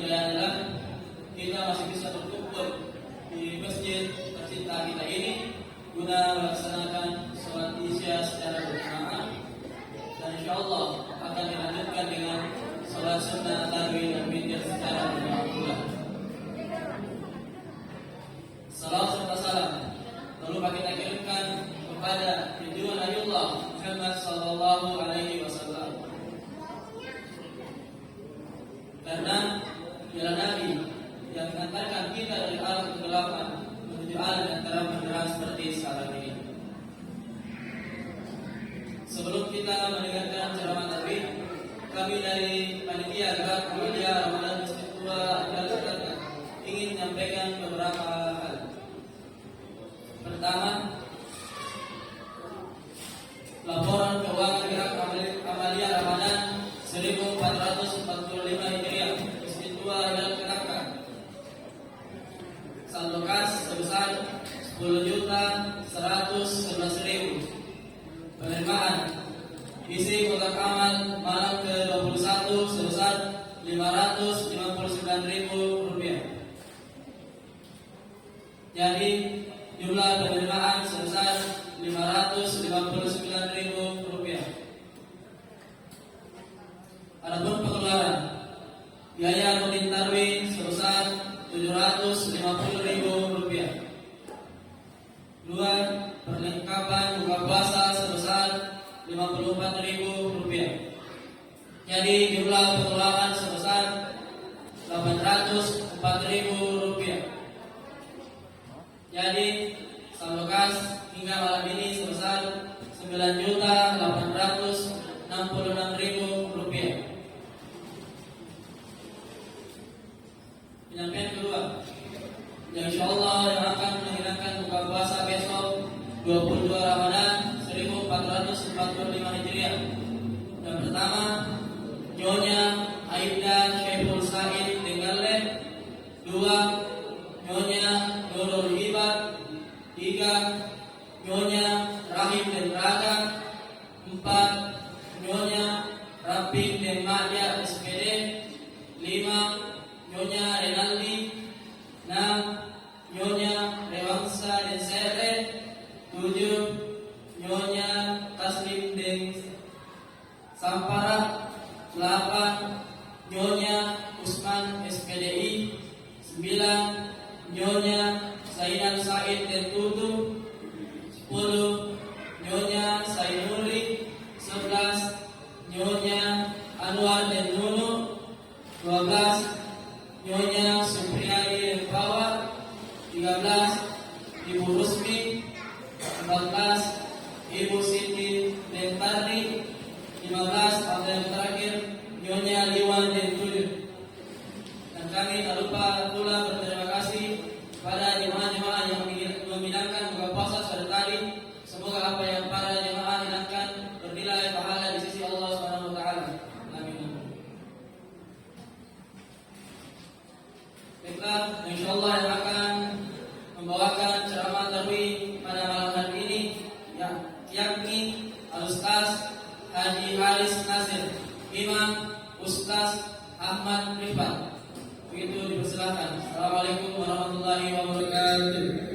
hidayah, kita masih bisa berkumpul di masjid tercinta kita ini guna melaksanakan sholat isya secara berjamaah, dan insyaallah akan dilanjutkan dengan sholat sunnah tarawih dan witir secara berjamaah pula. Salam serta salam lalu kita kirimkan kepada junjungan Nabiullah Muhammad sallallahu alaihi wasallam, karena jalan Nabi yang mengantarkan kita dari alam kegelapan menuju alam yang terang benderang seperti saat ini. Sebelum kita mendengarkan ceramah tarawih, kami dari panitia Gerak Mulia Ramadan Masjid Tua Jakarta ingin menyampaikan beberapa hal. Pertama, laporan keuangan Gerak Amalia Ramadan 1445 Hijriah Masjid Tua Jakarta. Saldo kas sebesar 10.111.000. Penerimaan isi kotak amal malam ke-21 sebesar Rp559.000. Jadi jumlah penerimaan sebesar Rp559.000. Adapun pengeluaran biaya rutin tarawih sebesar Rp750.000. Dua, perlengkapan buka puasa sebesar Rp54.000. Jadi jumlah pengeluaran sebesar Rp804.000. Jadi saldo kas hingga malam ini sebesar Rp9.866.000. Penyampaian kedua, yang insyaallah yang akan menghilangkan buka puasa besok 22 Ramadan 1445 Hijriah. Yang pertama, Nyonya Aibda Syaiful Said Tenggale. Dua, Nyonya Nurul Hibat. Tiga, Nyonya Rahim dan Raga. Empat, Nyonya Rapik dan Madia SPD. Lima, Nyonya Renaldi. Enam, Nyonya Rewangsa dan Sere. Tujuh, Nyonya Taslim dan Sampara. 8, Nyonya Usman SPDI. 9, Nyonya Zaidan Said dan Tutu. 10, Nyonya Sainuri. 11, Nyonya Anwar dan Nunu. 12, Nyonya Supriyadi dan Bawa. 13, Ibu Rusmi. 14, Ibu Siti dan Tarni. 15, atau yang terakhir, Nyonya Liwan dan Tujuh. Dan kami tak lupa pula berterima kasih pada jemaah-jemaah yang menghidangkan buka puasa pada tadi. Semoga apa yang para jemaah hidangkan bernilai pahala di sisi Allah Subhanahu wa taala. Amin. Baiklah, insyaallah yang akan membawakan ceramah tarawih pada malam hari ini yakni Al-Ustaz Haji Haris Nasir, Imam Ustaz Ahmad Rifat. Begitu dipersilakan. Assalamualaikum warahmatullahi wabarakatuh.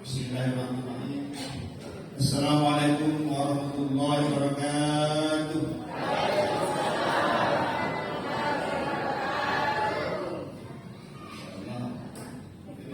Bismillahirrahmanirrahim. Assalamualaikum warahmatullahi wabarakatuh.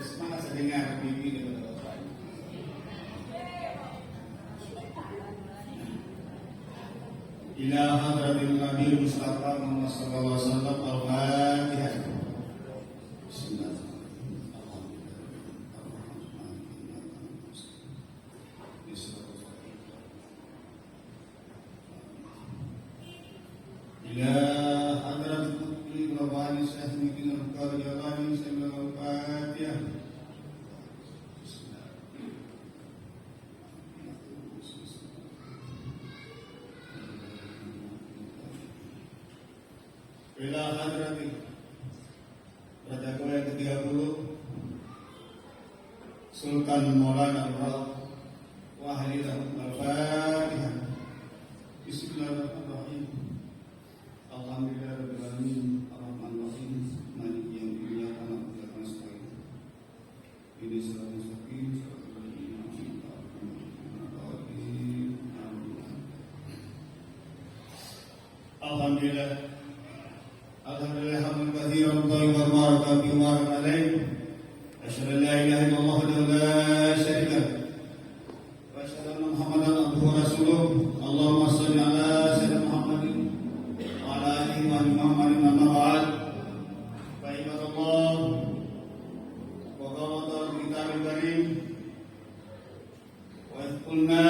Semangat saya dengar bibi dan bapak. Ila hadratil Nabi Mustafa Muhammad sallallahu alaihi wasallam al-Fatihah. إلى حضرة القطب ووالي سهمك الأبكار جلالي سلم الفاتحة. ila hadrati Raja Korea ke-30 Sultan Maulana Al-Raud wa ahlilahu al-Fatihah. Bismillahirrahmanirrahim. Alhamdulillahirabbil alamin arrahmanir rahim maliki yaumiddin iyyaka na'budu wa iyyaka nasta'in ihdinas siratal mustaqim siratal ladzina an'amta 'alaihim. Alhamdulillah. Alhamdulillah hamdan katsiran thayyiban mubarakan fihi wa alaihi. Asyhadu an la ilaha illallah wahdahu la syarika lahu wa asyhadu anna Muhammadan abduhu wa rasuluh. Allahumma shalli ala sayyidina Muhammadin wa ala alihi wa Muhammadin amma ba'd. Fa ibadallah wa qawata al-kitabul karim wa qulna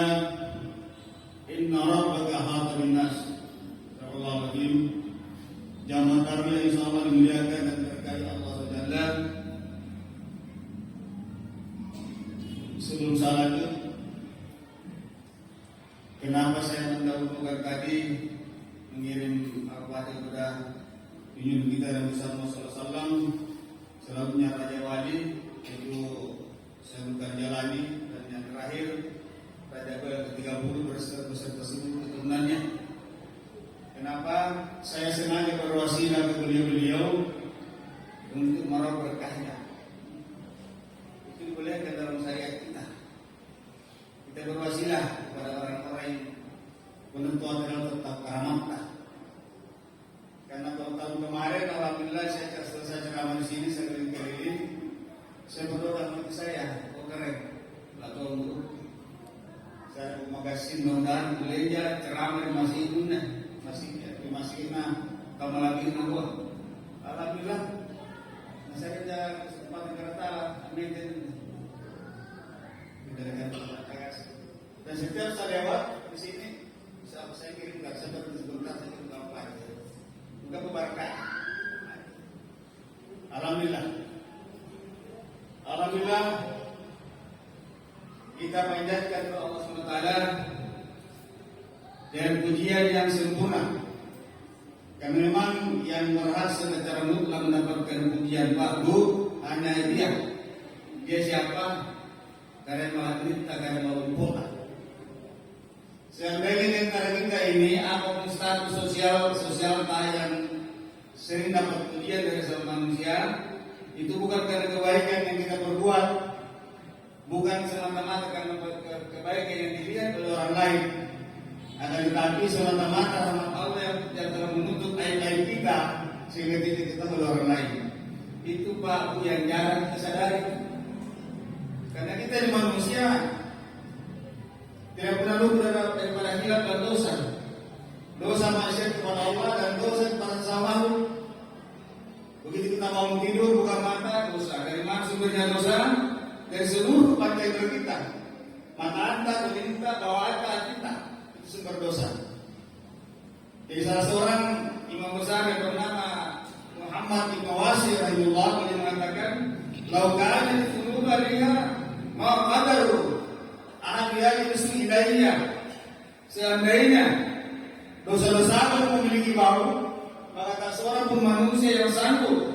inna rabbaka ahata bin-nas. Allahu Akbar. Jamaah kami yang insyaallah dimuliakan dan berkahi Allah Jalla. Sebelum saya lanjut, kenapa saya mendahulukan tadi mengirim al-Fatihah kepada junjungan kita Nabi Muhammad SAW, selanjutnya Raja Wali, itu saya bukan jalani, dan yang terakhir Raja ke-30 beserta seluruh keturunannya. Kenapa saya sengaja berwasilah ke beliau-beliau untuk meraup berkahnya. Itu dibolehkan dalam syariat kita. Kita berwasilah kepada orang-orang yang penentuan adalah tetap keramatah. Karena tahun kemarin alhamdulillah saya selesai ceramah di sini, saya keliling-keliling, saya berdoa sama saya, oh keren, atau untuk saya magasin mudah-mudahan belajar ceramah masih guna. Masih kamu lagi gua. Alhamdulillah. Saya ada kesempatan kereta amin dan setiap saya lewat di sini saya kirim nggak sebentar saya kirim apa juga berkah. Alhamdulillah. Alhamdulillah kita panjatkan kepada Allah SWT dan pujian yang sempurna. Karena memang yang berhak secara mutlak mendapatkan pujian Pak-Bu hanya dia. Dia siapa? Karena malah berita, karena malah lupa. Seandainya di antara kita ini apapun status sosial yang sering dapat pujian dari sama manusia, itu bukan karena kebaikan yang kita perbuat, bukan semata-mata karena kebaikan yang dilihat oleh orang lain. Akan tetapi semata-mata rahmat Allah yang telah menuntut aib-aib kita sehingga tidak kita oleh orang lain. Itu Pak yang jarang kita sadari. Karena kita ini manusia tidak pernah luput daripada hilaf dan dosa. Dosa maksiat kepada Allah dan dosa kepada sesama. Begitu kita mau tidur buka mata, dosa. Dari mana sumbernya dosa? Dari seluruh pantai kita. Mata anta, telinga, bawah anta, kita. Sumber dosa. Jadi salah seorang imam besar yang bernama Muhammad bin Wasir rahimahullah beliau mengatakan, "Laukana dzunuba liha ma qadaru ahadiyah bismi ilaiyah." Seandainya dosa-dosa yang memiliki bau, maka tak seorang pun manusia yang sanggup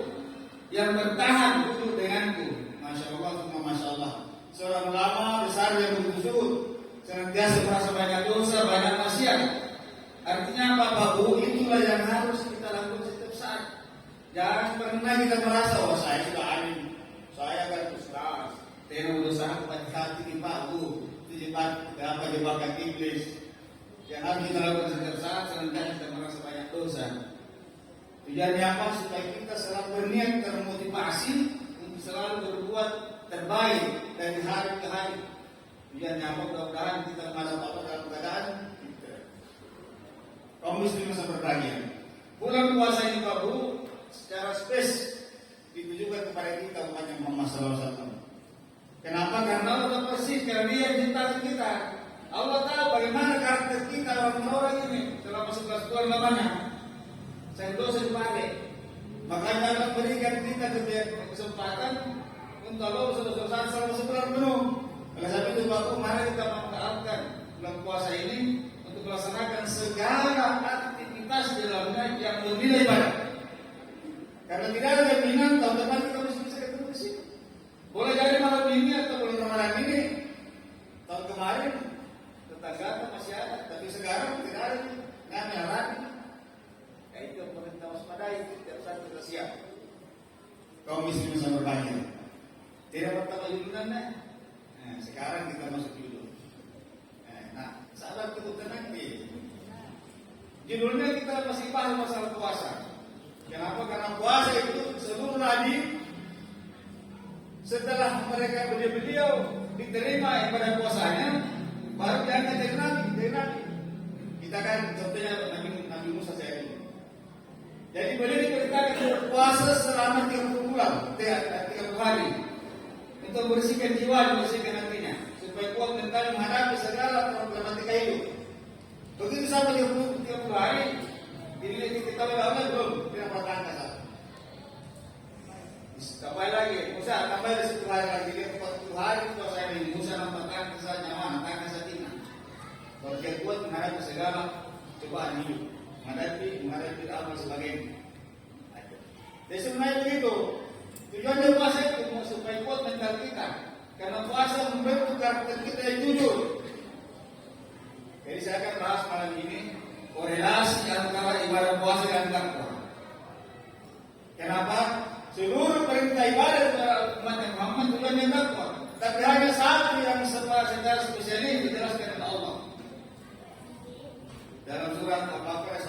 yang bertahan duduk denganku. Masya Allah, Masya Allah. Seorang ulama besar yang begitu senantiasa merasa banyak dosa, banyak maksiat. Artinya apa Pak-Bu? Itulah yang harus kita lakukan setiap saat. Jangan pernah kita merasa, oh saya sudah alim, saya akan ustaz, tidak berusaha kepada hati ini Pak-Bu. Itu jebakan iblis. Yang harus kita lakukan setiap saat, senantiasa kita merasa banyak dosa. Tujuannya apa? Supaya kita selalu berniat termotivasi untuk selalu berbuat terbaik dari hari ke hari. Tujuannya apa? Mudah-mudahan kita menghadap Allah dalam keadaan kita kaum muslim masa berbahagia. Bulan puasa ini Pak-Bu secara spesifik ditujukan kepada kita umat Muhammad SAW. Kenapa? Karena Allah persis, karena Dia yang ciptakan kita. Allah tahu bagaimana karakter kita orang-orang ini selama 11 bulan lamanya. Saya dosa dipakai. Makanya Allah berikan kita kesempatan untuk Allah dosa-dosa selama sebulan penuh. Oleh sebab itu Pak-Bu, mari kita memanfaatkan bulan puasa ini untuk melaksanakan segala aktivitas di dalamnya yang bernilai ibadah. kaum muslimin sama berbahagia. Tidak pertama judulnya. Nah, sekarang kita masuk judul. Nah, sahabat kebutuhan nanti. Judulnya kita masih bahas masalah puasa. Kenapa? Karena puasa itu seluruh nabi setelah mereka beliau diterima ibadah puasanya, baru diangkat jadi nabi. Kita kan contohnya Nabi Musa saya ini. Jadi beliau diperintahkan berpuasa selama 30 bulan, 30 hari. Untuk membersihkan jiwa, membersihkan hatinya, supaya kuat mental menghadapi segala problematika hidup. Begitu sampai 30 hari, dilihat kita oleh Allah belum, tidak pernah angkat. Tambah lagi, Musa tambah 10 hari lagi, dia 40 hari puasa ini. Musa nampakkan kisah nyaman, nampakkan satina. Kalau dia kuat menghadapi segala cobaan hidup, menghadapi amal sebagainya. Jadi sebenarnya begitu. Tujuannya puasa itu supaya kuat mental kita, karena puasa membentuk karakter kita yang jujur. Jadi saya akan bahas malam ini korelasi antara ibadah puasa dan takwa. Kenapa? Seluruh perintah ibadah umat Muhammad tujuannya takwa, tapi hanya satu yang secara spesialis dijelaskan oleh Allah. Dalam surat Al-Baqarah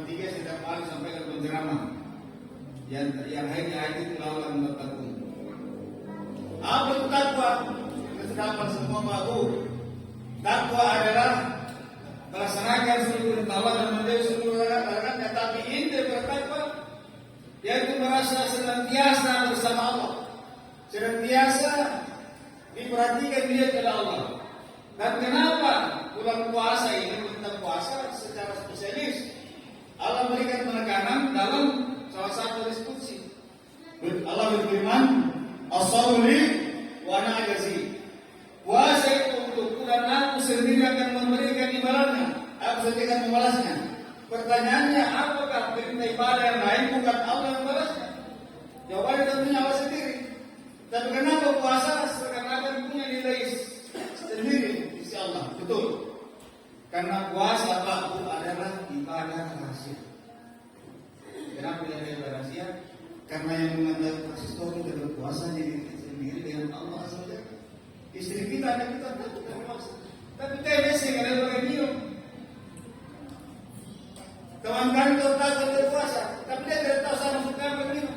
183 setiap kali sampaikan penjelasan yang ayat itu lawan bertakwa. Apa itu takwa? Kesedapan semua makhluk. Takwa adalah melaksanakan seluruh perintah Allah dan menjauhi seluruh larangannya, tapi inti bertakwa yaitu merasa senantiasa bersama Allah, senantiasa diperhatikan dia oleh Allah. Dan kenapa bulan puasa ini tentang puasa secara spesialis? Allah memberikan penekanan dalam salah satu diskusi. Allah berfirman, "As-sawli wa ana ajzi." Puasa itu untukku dan aku sendiri akan memberikan imbalannya. Aku sendiri akan membalasnya. Pertanyaannya, apakah perintah ibadah yang lain bukan Allah yang membalasnya? Jawabannya tentunya Allah sendiri. Tapi kenapa puasa seakan-akan punya nilai sendiri? Insya Allah, betul. Karena puasa itu adalah ibadah rahasia. Kenapa dia ibadah rahasia? Karena yang mengantar proses itu dalam puasa diri sendiri dengan Allah saja. Istri kita, anak kita takut dari puasa. Tapi kita biasa kalau pakai minum. Kawan kantor takut dari puasa, tapi dia tidak tahu sama suka minum.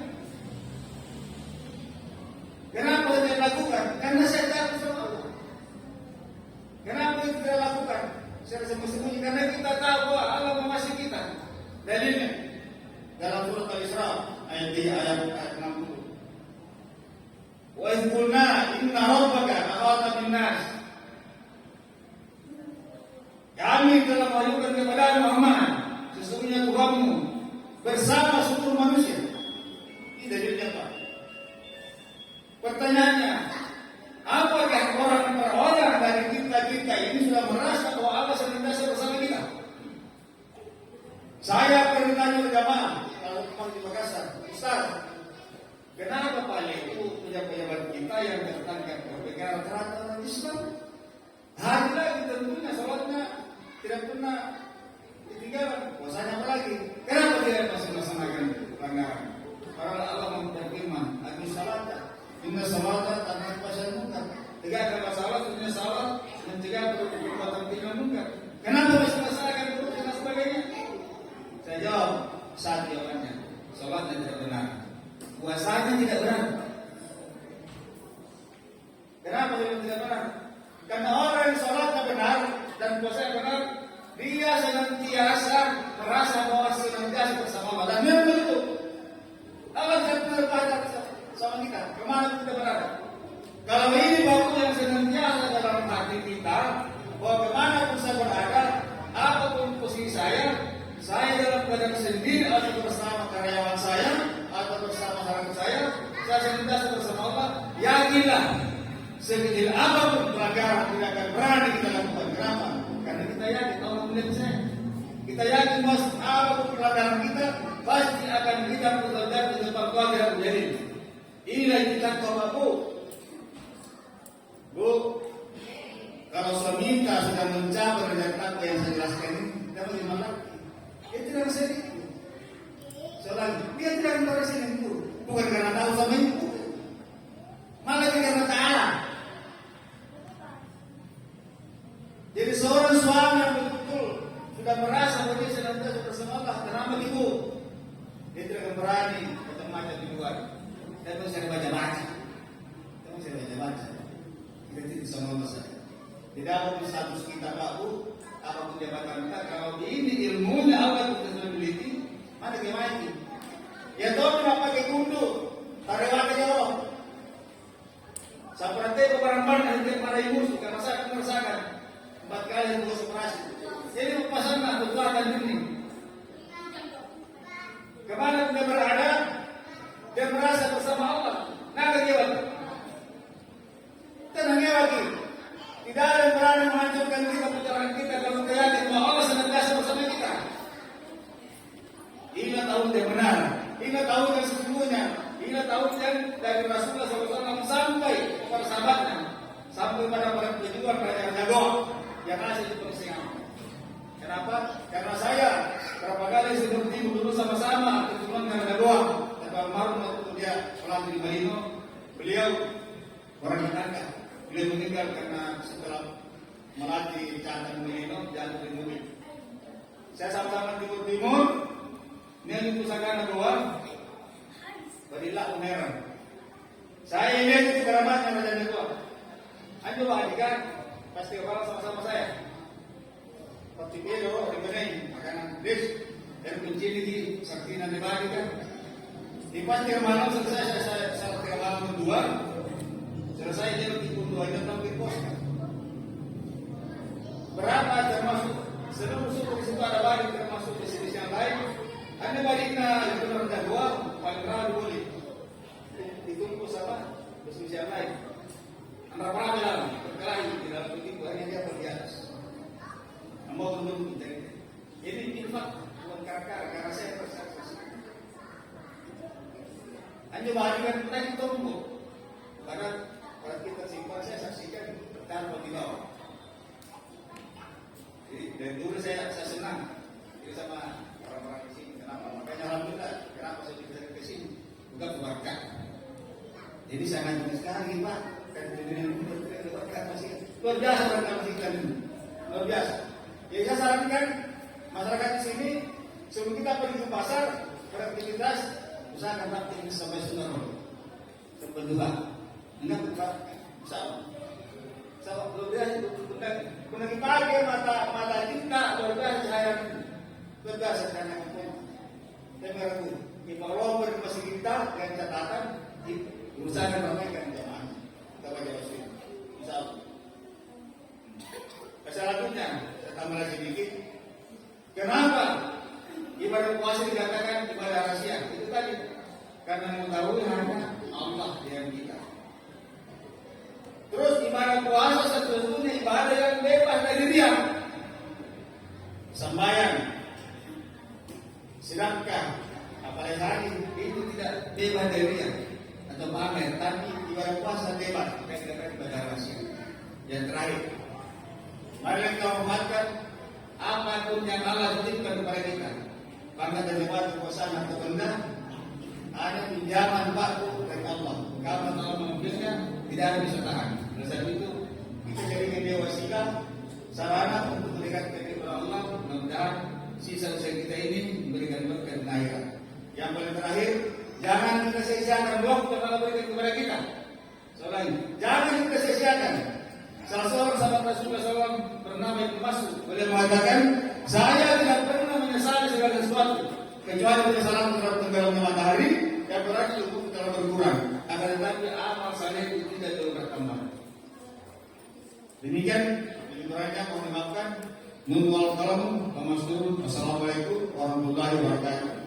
Kenapa dia lakukan? Karena saya takut sama Allah. Kenapa kita lakukan? Secara sembunyi-sembunyi karena kita tahu bahwa Allah mengasihi kita. Dalilnya dalam surat Al-Isra ayat 60. Wa idh qulna inna rabbaka ahata bin-nas. Kami telah mewahyukan kepada Muhammad, sesungguhnya Tuhanmu bersama seluruh manusia. Ini dalilnya apa? Pertanyaannya, apakah orang dari kita ini sudah merasa bahwa Allah senantiasa bersama kita? Saya pernah ditanya oleh jamaah kalau kemarin di Makassar, Ustaz, kenapa Pak itu pejabat kita yang tertangkap KPK rata-rata orang Islam? Hari lagi tentunya sholatnya tidak pernah ditinggalkan, puasanya apa lagi? Kenapa tidak masih melaksanakan pelanggaran? Karena Allah berfirman, "Aqim salata, inna salata tanha fahsya'i munkar." Tegakkan masalah, punya salah, mencegah perbuatan tidak munkar. Kenapa masih melaksanakan korupsi dan sebagainya? Saya jawab, saat jawabannya, sholatnya tidak benar, puasanya tidak benar. Kenapa dia tidak benar? Karena orang yang sholatnya benar dan puasanya benar, dia senantiasa merasa bahwa senantiasa bersama Allah. Dan memang begitu. Allah tidak pernah berpacar sama kita. Kemana kita berada? Kalau ini waktu yang senantiasa dalam hati kita, bahwa kemana pun saya berada, apapun posisi saya dalam keadaan sendiri atau bersama karyawan saya atau bersama sahabat saya senantiasa bersama Allah. Yakinlah, sekecil apapun pelanggaran tidak akan berani kita lakukan. Kenapa? Karena kita yakin Allah melihat saya. Kita yakin bahwa apapun pelanggaran kita pasti akan kita bertobat di tempat Allah tidak menjadi. Inilah kita Bu. Bu, kalau suami kita sudah mencapai derajat takwa yang saya jelaskan ini, kita bagaimana? Dia tidak bisa itu. Soalnya dia tidak merasa itu. Bukan karena tahu sama ibu, malah karena Ta'ala. Jadi seorang suami yang betul-betul sudah merasa bahwa dia senantiasa bersama Allah karena ibu, dia tidak akan berani macam-macam di luar. Dan itu saya baca-baca. Kita tidak sama masalah. Tidak apapun status kita Pak Bu, apapun jabatan kita, kalau ini ilmunya Allah kita sudah miliki, mana dia mati? Ya tahu tidak pakai kundu, tarewa jawab. Seperti barang-barang yang para ibu suka merasakan 4 kali tugas operasi. Jadi pasang kekuatan ini. Kemana dia berada, dia merasa bersama Allah. Naga dia lagi. Tenangnya lagi. Tidak ada yang berani menghancurkan kita, perjalanan kita kalau kita yakin bahwa Allah senantiasa bersama kita. Ingat tahun yang benar, ingat tahun yang sesungguhnya, ingat tahun yang dari Rasulullah SAW sampai kepada sahabatnya, sampai pada para pejuang kerajaan jago yang asli di persidangan. Kenapa? Karena saya berapa kali seperti dulu sama-sama keturunan karena doa. Dan almarhum waktu dia melatih di Marino, beliau orang Kanada. Beliau meninggal karena setelah melatih cantan Marino jatuh di mobil. Saya sama-sama timur, ini pusaka doa, berilah umeran. Saya lihat itu keramatnya raja doa. Ayo adikan, pasti orang sama-sama saya. Particular revenue makanan bis dan kunci di sakti nanti bagi kan di pasti malam selesai saya malam kedua selesai dia di kundu aja di pos berapa termasuk seluruh suku di situ ada balik termasuk di sini yang lain ada baliknya itu ada dua paling ramai boleh ditunggu sama di yang lain antara berapa dalam berkelahi di dalam begitu hanya dia pergi atas. Mau tunduk kita ini. Jadi infak bukan karena saya bersaksi. Hanya bagian kita itu tunggu. Karena kalau kita simpan saya saksikan tanpa di bawah. Jadi dari dulu saya senang. Jadi sama orang-orang di sini. Kenapa? Makanya alhamdulillah. Kenapa saya bisa ke sini? Bukan keluarga. Jadi sangat sekali Pak. Dan dunia ini berkeluarga masih luar biasa orang masih kan luar biasa. Ya saya sarankan masyarakat di sini sebelum kita pergi ke pasar beraktivitas usahakan aktivitas sampai sungai berdua. Ingat Pak, sama luar biasa benar pagi mata kita luar biasa cahaya luar biasa karena apa? Saya meragu di bawah masih kita dengan catatan usahakan ramaikan jamaah kita baca rasul. Insyaallah. Selanjutnya tambah lagi sedikit. Kenapa ibadah puasa dikatakan ibadah rahasia? Itu tadi karena mengetahui hanya Allah yang kita. Terus ibadah puasa sesungguhnya ibadah yang bebas dari riya. Sembahyang, sedekah, apalagi itu tidak bebas dari riya atau pamer, tapi ibadah puasa bebas dikatakan ibadah rahasia. Yang terakhir, mari kita hormatkan apapun yang Allah titipkan kepada kita. Karena dari waktu kekuasaan atau benda ada pinjaman waktu dari Allah. Kalau Allah mengambilnya, tidak ada bisa tahan. Oleh sebab itu, kita jadikan dia wasilah, sarana untuk mendekat kepada Allah. Mudah-mudahan sisa usaha kita ini memberikan berkat dan akhirat. Yang paling terakhir, jangan kita sia-siakan waktu yang Allah berikan kepada kita. Soalnya, jangan kita sia-siakan. Salah seorang sahabat Rasulullah SAW bernama Ibnu Mas'ud, beliau mengatakan, saya tidak pernah menyesali segala sesuatu kecuali penyesalan terhadap tenggelamnya matahari yang berarti cukup kalau berkurang. Akan tetapi amal saleh itu tidak terlalu bertambah. Demikian penjelasannya, mohon dimaafkan. Nun wal qalam, Assalamualaikum warahmatullahi wabarakatuh.